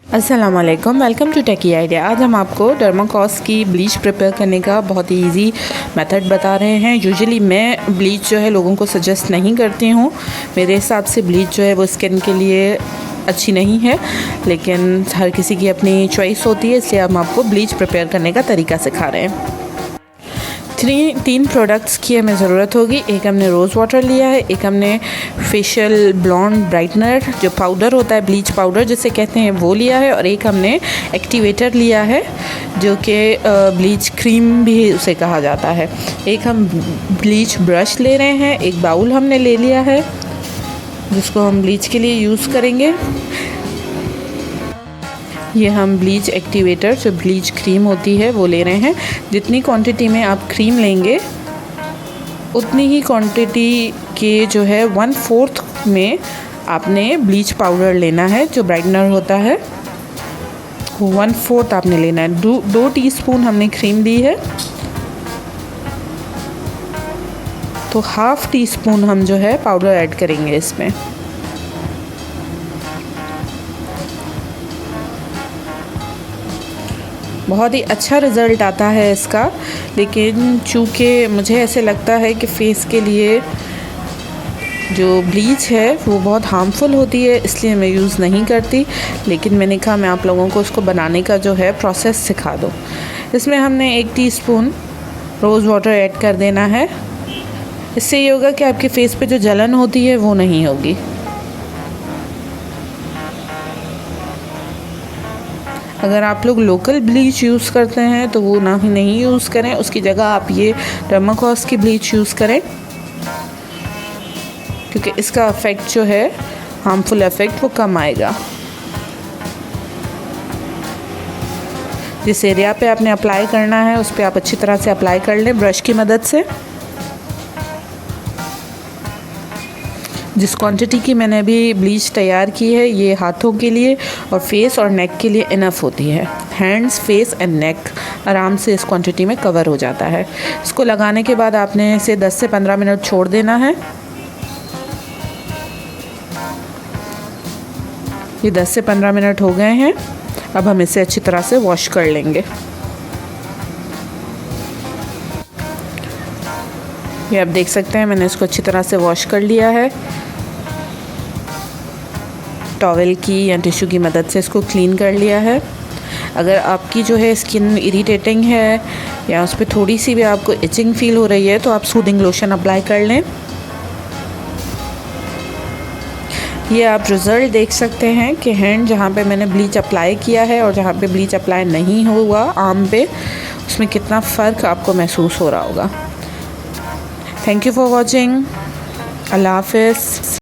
अस्सलाम वालेकुम, welcome to techy idea. आज हम आपको डर्माकॉस की ब्लीच प्रिपेयर करने का बहुत ही इजी मेथड बता रहे हैं। यूजुअली मैं ब्लीच जो है लोगों को सजेस्ट नहीं करती हूँ। मेरे हिसाब से ब्लीच जो है वो स्किन के लिए अच्छी नहीं है, लेकिन हर किसी की अपनी चॉइस होती है, इसलिए हम आपको ब्लीच प्रिपेयर करने का तरीका सिखा रहे हैं। तीन प्रोडक्ट्स की हमें ज़रूरत होगी। एक हमने रोज़ वाटर लिया है, एक हमने फेशियल ब्लॉन्ड ब्राइटनर जो पाउडर होता है, ब्लीच पाउडर जिसे कहते हैं, वो लिया है, और एक हमने एक्टिवेटर लिया है जो कि ब्लीच क्रीम भी उसे कहा जाता है। एक हम ब्लीच ब्रश ले रहे हैं, एक बाउल हमने ले लिया है जिसको हम ब्लीच के लिए यूज़ करेंगे। ये हम ब्लीच एक्टिवेटर जो ब्लीच क्रीम होती है वो ले रहे हैं। जितनी क्वांटिटी में आप क्रीम लेंगे उतनी ही क्वांटिटी के जो है 1/4 में आपने ब्लीच पाउडर लेना है। जो ब्राइटनर होता है वो 1/4 आपने लेना है। 2 टीस्पून हमने क्रीम ली है, तो 1/2 टीस्पून हम जो है पाउडर ऐड करेंगे इसमें। बहुत ही अच्छा रिज़ल्ट आता है इसका, लेकिन चूँकि मुझे ऐसे लगता है कि फ़ेस के लिए जो ब्लीच है वो बहुत हार्मफुल होती है, इसलिए मैं यूज़ नहीं करती। लेकिन मैंने कहा मैं आप लोगों को उसको बनाने का जो है प्रोसेस सिखा दूँ। इसमें हमने 1 टीस्पून रोज़ वाटर ऐड कर देना है। इससे ये होगा कि आपके फ़ेस पे जो जलन होती है वो नहीं होगी। अगर आप लोग लोकल ब्लीच यूज़ करते हैं तो वो नहीं यूज़ करें, उसकी जगह आप ये डर्माकॉस की ब्लीच यूज़ करें, क्योंकि इसका इफ़ेक्ट जो है हार्मफुल इफ़ेक्ट वो कम आएगा। जिस एरिया पे आपने अप्लाई करना है उस पर आप अच्छी तरह से अप्लाई कर लें ब्रश की मदद से। जिस क्वांटिटी की मैंने अभी ब्लीच तैयार की है ये हाथों के लिए और फेस और नेक के लिए इनफ होती है। हैंड्स, फेस एंड नेक आराम से इस क्वांटिटी में कवर हो जाता है। इसको लगाने के बाद आपने इसे 10 से 15 मिनट छोड़ देना है। ये 10 से 15 मिनट हो गए हैं। अब हम इसे अच्छी तरह से वॉश कर लेंगे। ये आप देख सकते हैं मैंने इसको अच्छी तरह से वॉश कर लिया है। टॉवेल की या टिश्यू की मदद से इसको क्लीन कर लिया है। अगर आपकी जो है स्किन इरिटेटिंग है या उस पर थोड़ी सी भी आपको इचिंग फील हो रही है तो आप सूदिंग लोशन अप्लाई कर लें। ये आप रिज़ल्ट देख सकते हैं कि हैंड जहाँ पे मैंने ब्लीच अप्लाई किया है और जहाँ पे ब्लीच अप्लाई नहीं हुआ आर्म पे, उसमें कितना फ़र्क आपको महसूस हो रहा होगा। Thank you for watching. अल्लाह हाफ़िज़।